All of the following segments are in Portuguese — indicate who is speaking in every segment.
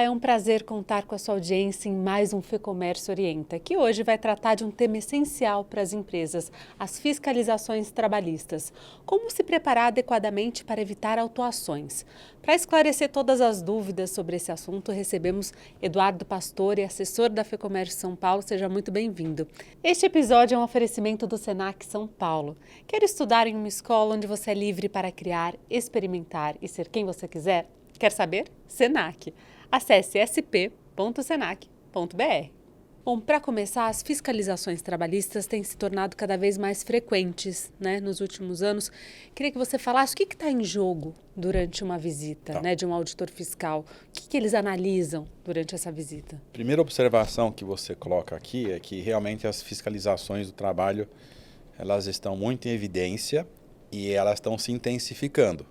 Speaker 1: é um prazer contar com a sua audiência em mais um FEComércio Orienta, que hoje vai tratar de um tema essencial para as empresas, as fiscalizações trabalhistas. Como se preparar adequadamente para evitar autuações? Para esclarecer todas as dúvidas sobre esse assunto, recebemos Eduardo Pastore, assessor da FEComércio São Paulo. Seja muito bem-vindo. Este episódio é um oferecimento do Senac São Paulo. Quer estudar em uma escola onde você é livre para criar, experimentar e ser quem você quiser? Quer saber? Senac. Acesse sp.senac.br. Bom, para começar, as fiscalizações trabalhistas têm se tornado cada vez mais frequentes, nos últimos anos. Queria que você falasse o que está em jogo durante uma visita, de um auditor fiscal. O que eles analisam durante essa visita?
Speaker 2: Primeira observação que você coloca aqui é que realmente as fiscalizações do trabalho, elas estão muito em evidência e elas estão se intensificando.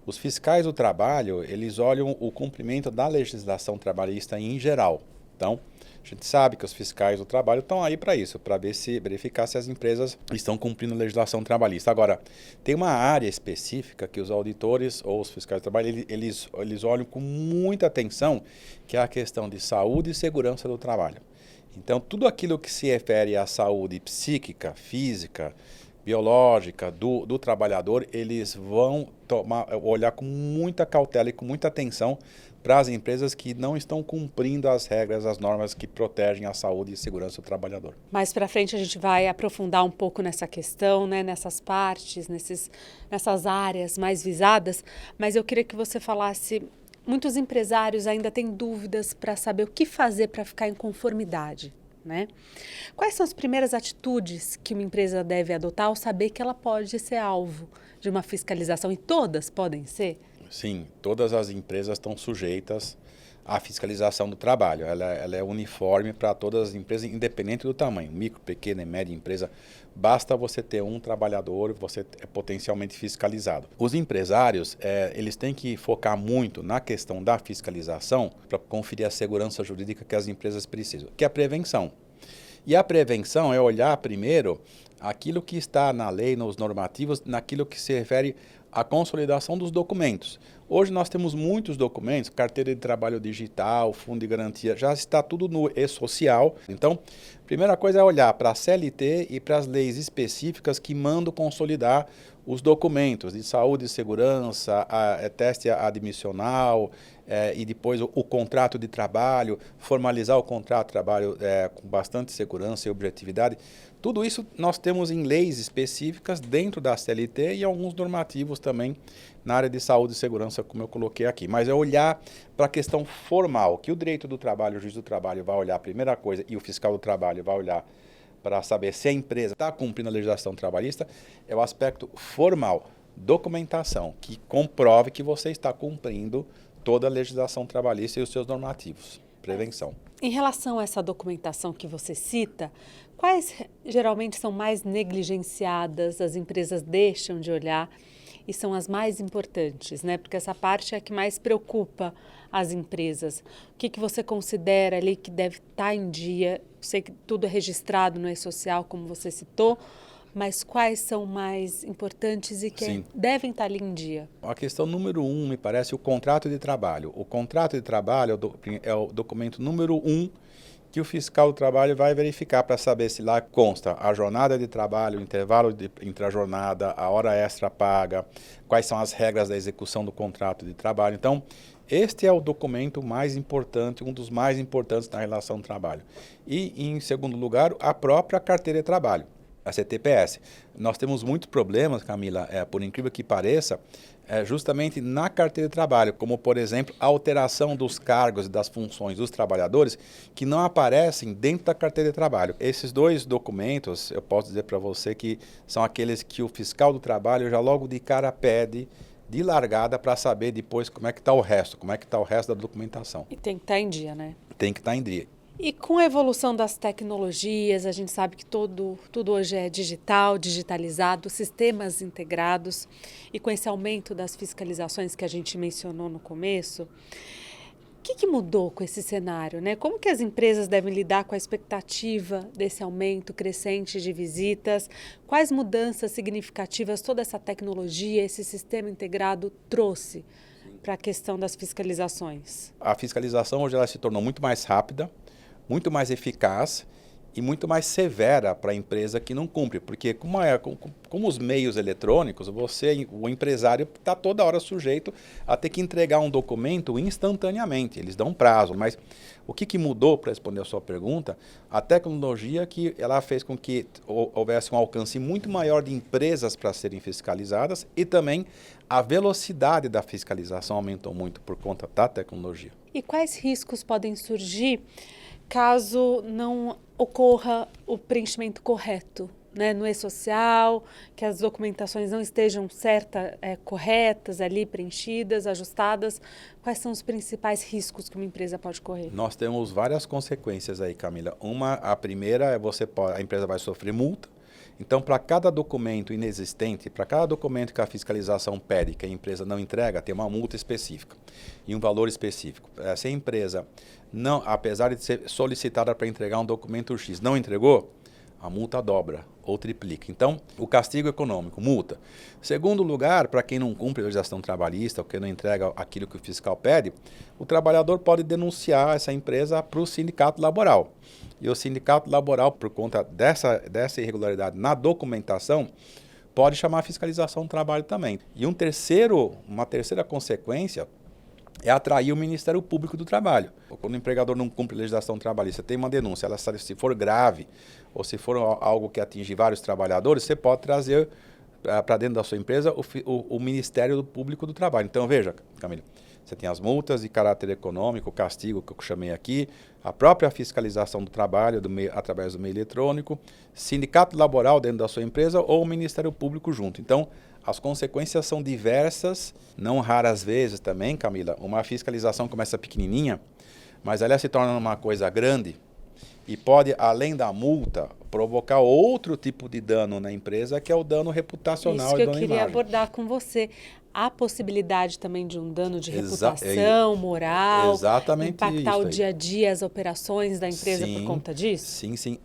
Speaker 2: Os fiscais do trabalho, eles olham o cumprimento da legislação trabalhista em geral. Então, a gente sabe que os fiscais do trabalho estão aí para isso, para verificar se as empresas estão cumprindo a legislação trabalhista. Agora, tem uma área específica que os auditores ou os fiscais do trabalho, eles olham com muita atenção, que é a questão de saúde e segurança do trabalho. Então, tudo aquilo que se refere à saúde psíquica, física, biológica do trabalhador, eles vão olhar com muita cautela e com muita atenção para as empresas que não estão cumprindo as regras, as normas que protegem a saúde e segurança do trabalhador.
Speaker 1: Mais para frente a gente vai aprofundar um pouco nessa questão, nessas partes, nessas áreas mais visadas, mas eu queria que você falasse. Muitos empresários ainda têm dúvidas para saber o que fazer para ficar em conformidade. Quais são as primeiras atitudes que uma empresa deve adotar ao saber que ela pode ser alvo de uma fiscalização? E todas podem ser?
Speaker 2: Sim, todas as empresas estão sujeitas à fiscalização do trabalho. Ela é uniforme para todas as empresas, independente do tamanho. Micro, pequena e média empresa, basta você ter um trabalhador, você é potencialmente fiscalizado. Os empresários, eles têm que focar muito na questão da fiscalização para conferir a segurança jurídica que as empresas precisam, que é a prevenção. E a prevenção é olhar primeiro aquilo que está na lei, nos normativos, naquilo que se refere à consolidação dos documentos. Hoje nós temos muitos documentos, carteira de trabalho digital, fundo de garantia, já está tudo no e-social. Então, a primeira coisa é olhar para a CLT e para as leis específicas que mandam consolidar os documentos de saúde e segurança, teste admissional e depois o contrato de trabalho, formalizar o contrato de trabalho com bastante segurança e objetividade. Tudo isso nós temos em leis específicas dentro da CLT e alguns normativos também na área de saúde e segurança, como eu coloquei aqui. Mas é olhar para a questão formal, que o direito do trabalho, o juiz do trabalho vai olhar a primeira coisa e o fiscal do trabalho vai olhar para saber se a empresa está cumprindo a legislação trabalhista, é o aspecto formal, documentação, que comprove que você está cumprindo toda a legislação trabalhista e os seus normativos. Prevenção.
Speaker 1: Em relação a essa documentação que você cita, quais geralmente são mais negligenciadas, as empresas deixam de olhar e são as mais importantes, Porque essa parte é a que mais preocupa as empresas. O que você considera ali que deve estar em dia? Sei que tudo é registrado no e-social, como você citou, mas quais são mais importantes e que devem estar ali em dia?
Speaker 2: A questão número 1, me parece, o contrato de trabalho. O contrato de trabalho é o documento número 1 que o fiscal do trabalho vai verificar para saber se lá consta a jornada de trabalho, o intervalo entre a jornada, a hora extra paga, quais são as regras da execução do contrato de trabalho. Então, este é o documento mais importante, um dos mais importantes na relação do trabalho. E, em segundo lugar, a própria carteira de trabalho, a CTPS. Nós temos muitos problemas, Camila, por incrível que pareça, justamente na carteira de trabalho, como, por exemplo, a alteração dos cargos e das funções dos trabalhadores que não aparecem dentro da carteira de trabalho. Esses dois documentos, eu posso dizer para você que são aqueles que o fiscal do trabalho já logo de cara pede de largada para saber depois como é que está o resto, da documentação.
Speaker 1: E tem que estar em dia,
Speaker 2: Tem que estar em dia.
Speaker 1: E com a evolução das tecnologias, a gente sabe que tudo hoje é digital, digitalizado, sistemas integrados, e com esse aumento das fiscalizações que a gente mencionou no começo, o que mudou com esse cenário, Como que as empresas devem lidar com a expectativa desse aumento crescente de visitas? Quais mudanças significativas toda essa tecnologia, esse sistema integrado trouxe para a questão das fiscalizações?
Speaker 2: A fiscalização hoje ela se tornou muito mais rápida, muito mais eficaz e muito mais severa para a empresa que não cumpre, porque como os meios eletrônicos, o empresário está toda hora sujeito a ter que entregar um documento instantaneamente, eles dão um prazo, mas o que mudou, para responder a sua pergunta, a tecnologia que ela fez com que houvesse um alcance muito maior de empresas para serem fiscalizadas e também a velocidade da fiscalização aumentou muito por conta da tecnologia.
Speaker 1: E quais riscos podem surgir caso não ocorra o preenchimento correto, né, no e-social, que as documentações não estejam corretas ali, preenchidas, ajustadas? Quais são os principais riscos que uma empresa pode correr?
Speaker 2: Nós temos várias consequências aí, Camila. A primeira é a empresa vai sofrer multa. Então, para cada documento inexistente, para cada documento que a fiscalização pede, que a empresa não entrega, tem uma multa específica e um valor específico. Se a empresa, não, apesar de ser solicitada para entregar um documento X, não entregou, a multa dobra ou triplica. Então, o castigo econômico, multa. Segundo lugar, para quem não cumpre a legislação trabalhista, ou quem não entrega aquilo que o fiscal pede, o trabalhador pode denunciar essa empresa para o sindicato laboral. E o sindicato laboral, por conta dessa irregularidade na documentação, pode chamar a fiscalização do trabalho também. E uma terceira consequência é atrair o Ministério Público do Trabalho. Quando o empregador não cumpre a legislação trabalhista, tem uma denúncia, se for grave ou se for algo que atinge vários trabalhadores, você pode trazer para dentro da sua empresa o Ministério Público do Trabalho. Então, veja, Camila, você tem as multas de caráter econômico, o castigo que eu chamei aqui, a própria fiscalização do trabalho através do meio eletrônico, sindicato laboral dentro da sua empresa ou o Ministério Público junto. Então, as consequências são diversas, não raras vezes também, Camila, uma fiscalização começa pequenininha, mas ela se torna uma coisa grande e pode, além da multa, provocar outro tipo de dano na empresa, que é o dano reputacional e dano à imagem.
Speaker 1: Isso que eu queria abordar com você. Há possibilidade também de um dano de reputação, moral, impactar o dia a dia, as operações da empresa por conta disso?
Speaker 2: Sim, sim.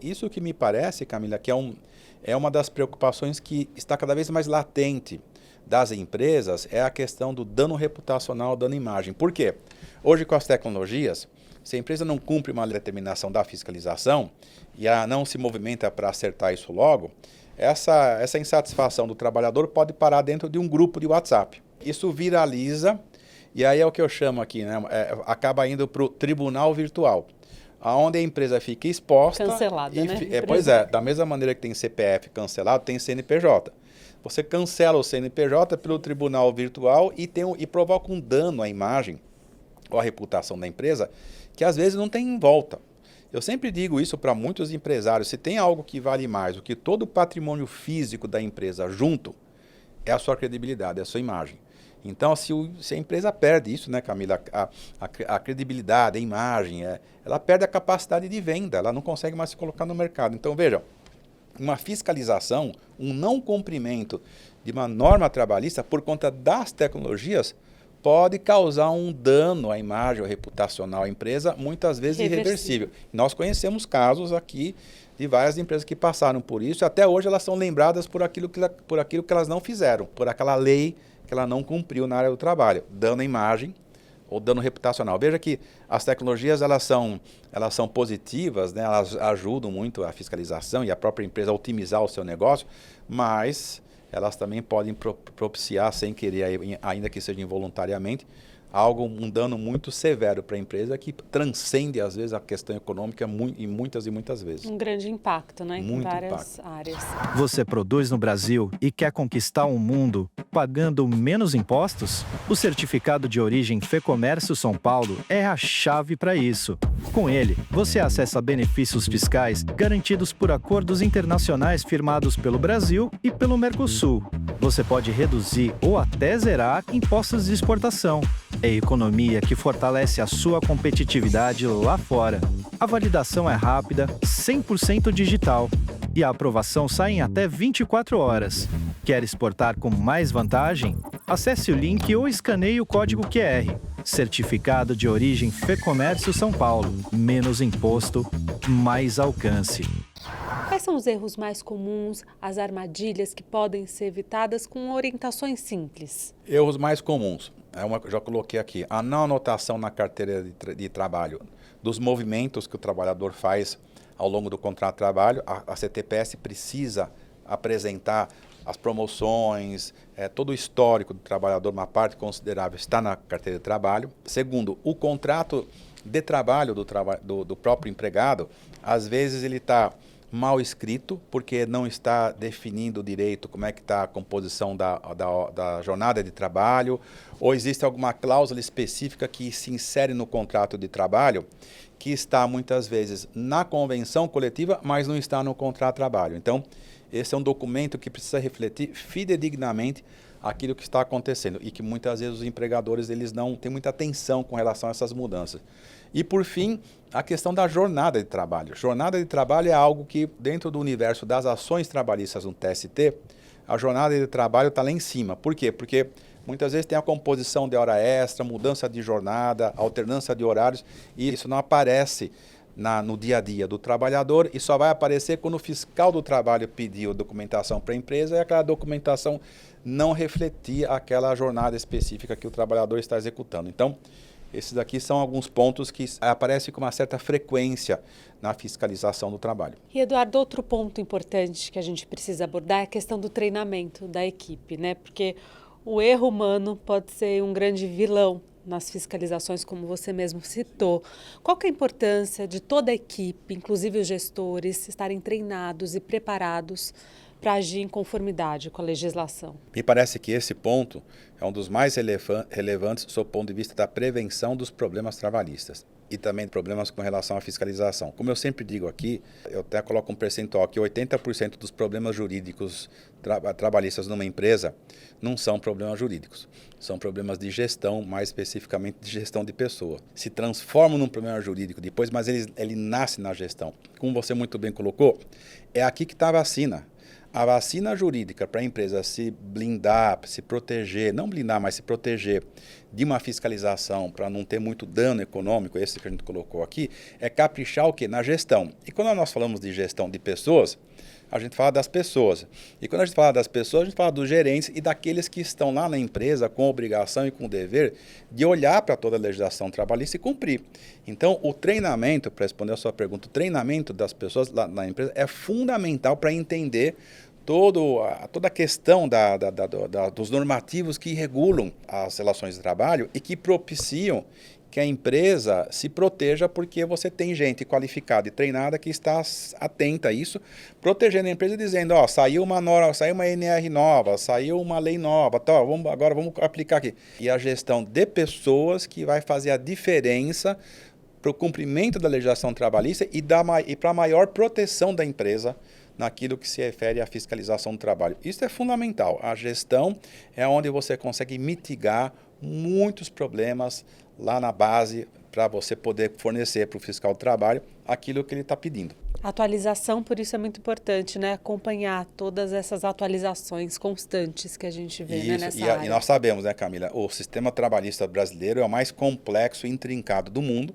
Speaker 2: Isso que me parece, Camila, que é uma das preocupações que está cada vez mais latente das empresas, é a questão do dano reputacional, dano à imagem. Por quê? Hoje, com as tecnologias, se a empresa não cumpre uma determinação da fiscalização e ela não se movimenta para acertar isso logo, essa insatisfação do trabalhador pode parar dentro de um grupo de WhatsApp. Isso viraliza e aí é o que eu chamo aqui, né? Acaba indo para o tribunal virtual, onde a empresa fica exposta.
Speaker 1: Cancelada, né?
Speaker 2: Pois é, da mesma maneira que tem CPF cancelado, tem CNPJ. Você cancela o CNPJ pelo tribunal virtual e provoca um dano à imagem ou à reputação da empresa que às vezes não tem volta. Eu sempre digo isso para muitos empresários, se tem algo que vale mais do que todo o patrimônio físico da empresa junto, é a sua credibilidade, é a sua imagem. Então, se a empresa perde isso, né, Camila, a credibilidade, a imagem, ela perde a capacidade de venda, ela não consegue mais se colocar no mercado. Então, veja, uma fiscalização, um não cumprimento de uma norma trabalhista por conta das tecnologias, pode causar um dano à imagem ou reputacional à empresa, muitas vezes irreversível. Nós conhecemos casos aqui de várias empresas que passaram por isso, e até hoje elas são lembradas por aquilo que elas não fizeram, por aquela lei que ela não cumpriu na área do trabalho, dano à imagem ou dano reputacional. Veja que as tecnologias elas são positivas, né? Elas ajudam muito a fiscalização e a própria empresa a otimizar o seu negócio, mas elas também podem propiciar, sem querer, ainda que seja involuntariamente, um dano muito severo para a empresa que transcende, às vezes, a questão econômica e muitas vezes.
Speaker 1: Um grande impacto, né?
Speaker 2: Muito
Speaker 1: em várias áreas.
Speaker 3: Você produz no Brasil e quer conquistar o mundo pagando menos impostos? O certificado de origem Fecomércio São Paulo é a chave para isso. Com ele, você acessa benefícios fiscais garantidos por acordos internacionais firmados pelo Brasil e pelo Mercosul. Você pode reduzir ou até zerar impostos de exportação. É economia que fortalece a sua competitividade lá fora. A validação é rápida, 100% digital. E a aprovação sai em até 24 horas. Quer exportar com mais vantagem? Acesse o link ou escaneie o código QR. Certificado de origem Fecomércio São Paulo. Menos imposto, mais alcance.
Speaker 1: Quais são os erros mais comuns, as armadilhas que podem ser evitadas com orientações simples?
Speaker 2: Erros mais comuns. Já coloquei aqui, a não anotação na carteira de trabalho dos movimentos que o trabalhador faz ao longo do contrato de trabalho. A CTPS precisa apresentar as promoções, todo o histórico do trabalhador, uma parte considerável está na carteira de trabalho. Segundo, o contrato de trabalho do próprio empregado, às vezes ele está mal escrito, porque não está definindo direito como é que está a composição da jornada de trabalho, ou existe alguma cláusula específica que se insere no contrato de trabalho, que está muitas vezes na convenção coletiva, mas não está no contrato de trabalho. Então, esse é um documento que precisa refletir fidedignamente aquilo que está acontecendo e que muitas vezes os empregadores eles não têm muita atenção com relação a essas mudanças. E por fim, a questão da jornada de trabalho. Jornada de trabalho é algo que dentro do universo das ações trabalhistas no TST, a jornada de trabalho está lá em cima. Por quê? Porque muitas vezes tem a composição de hora extra, mudança de jornada, alternância de horários e isso não aparece no dia a dia do trabalhador e só vai aparecer quando o fiscal do trabalho pedir documentação para a empresa e aquela documentação não refletir aquela jornada específica que o trabalhador está executando. Então, esses aqui são alguns pontos que aparecem com uma certa frequência na fiscalização do trabalho.
Speaker 1: E, Eduardo, outro ponto importante que a gente precisa abordar é a questão do treinamento da equipe, né? Porque o erro humano pode ser um grande vilão nas fiscalizações, como você mesmo citou. Qual que é a importância de toda a equipe, inclusive os gestores, estarem treinados e preparados para agir em conformidade com a legislação?
Speaker 2: Me parece que esse ponto é um dos mais relevantes sob o ponto de vista da prevenção dos problemas trabalhistas e também problemas com relação à fiscalização. Como eu sempre digo aqui, eu até coloco um percentual que 80% dos problemas jurídicos trabalhistas numa empresa não são problemas jurídicos, são problemas de gestão, mais especificamente de gestão de pessoa. Se transformam num problema jurídico depois, mas ele nasce na gestão. Como você muito bem colocou, é aqui que está a vacina. A vacina jurídica para a empresa se blindar, se proteger, não blindar, mas se proteger de uma fiscalização para não ter muito dano econômico, esse que a gente colocou aqui, é caprichar o quê? Na gestão. E quando nós falamos de gestão de pessoas, a gente fala das pessoas. E quando a gente fala das pessoas, a gente fala dos gerentes e daqueles que estão lá na empresa com obrigação e com dever de olhar para toda a legislação trabalhista e cumprir. Então, o treinamento, para responder a sua pergunta, o treinamento das pessoas lá na empresa é fundamental para entender toda a questão dos normativos que regulam as relações de trabalho e que propiciam que a empresa se proteja porque você tem gente qualificada e treinada que está atenta a isso, protegendo a empresa dizendo, ó, saiu uma norma, saiu uma NR nova, saiu uma lei nova, tá, agora vamos aplicar aqui. E a gestão de pessoas que vai fazer a diferença para o cumprimento da legislação trabalhista e para a maior proteção da empresa naquilo que se refere à fiscalização do trabalho. Isso é fundamental. A gestão é onde você consegue mitigar muitos problemas lá na base para você poder fornecer para o fiscal do trabalho aquilo que ele está pedindo.
Speaker 1: A atualização, por isso, é muito importante, né? Acompanhar todas essas atualizações constantes que a gente vê, né, nessa área.
Speaker 2: E nós sabemos, né, Camila, o sistema trabalhista brasileiro é o mais complexo e intrincado do mundo.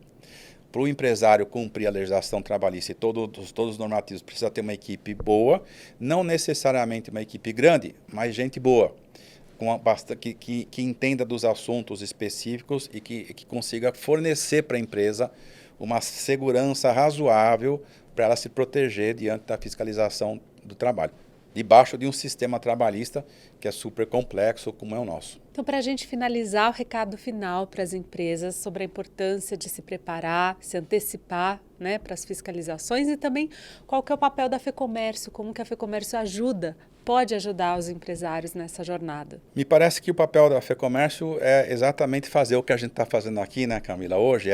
Speaker 2: Para o empresário cumprir a legislação trabalhista e todos os normativos, precisa ter uma equipe boa, não necessariamente uma equipe grande, mas gente boa, que entenda dos assuntos específicos e que consiga fornecer para a empresa uma segurança razoável para ela se proteger diante da fiscalização do trabalho, debaixo de um sistema trabalhista que é super complexo como é o nosso.
Speaker 1: Então, para a gente finalizar, o recado final para as empresas sobre a importância de se preparar, se antecipar, né, para as fiscalizações e também qual que é o papel da FEComércio, como que a FEComércio pode ajudar os empresários nessa jornada.
Speaker 2: Me parece que o papel da FEComércio é exatamente fazer o que a gente está fazendo aqui, né, Camila, hoje,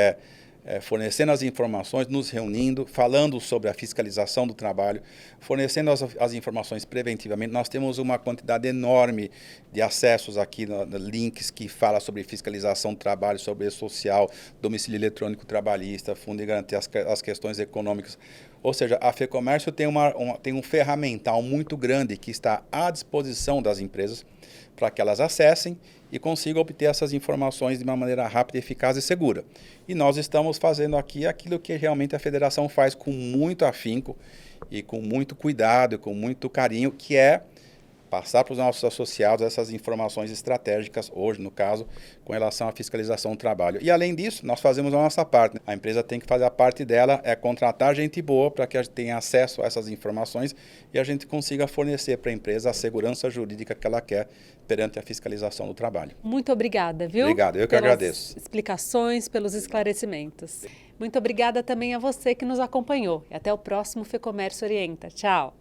Speaker 2: fornecendo as informações, nos reunindo, falando sobre a fiscalização do trabalho, fornecendo as informações preventivamente. Nós temos uma quantidade enorme de acessos aqui, links que falam sobre fiscalização do trabalho, sobre social, domicílio eletrônico trabalhista, fundo de garantia, as questões econômicas. Ou seja, a FEComércio tem um ferramental muito grande que está à disposição das empresas para que elas acessem e consigam obter essas informações de uma maneira rápida, eficaz e segura. E nós estamos fazendo aqui aquilo que realmente a federação faz com muito afinco e com muito cuidado e com muito carinho, que é passar para os nossos associados essas informações estratégicas, hoje no caso, com relação à fiscalização do trabalho. E além disso, nós fazemos a nossa parte. A empresa tem que fazer a parte dela, é contratar gente boa para que a gente tenha acesso a essas informações e a gente consiga fornecer para a empresa a segurança jurídica que ela quer perante a fiscalização do trabalho.
Speaker 1: Muito obrigada, viu?
Speaker 2: Obrigado, eu que agradeço.
Speaker 1: Explicações, pelos esclarecimentos. Muito obrigada também a você que nos acompanhou. E até o próximo FEComércio Orienta. Tchau!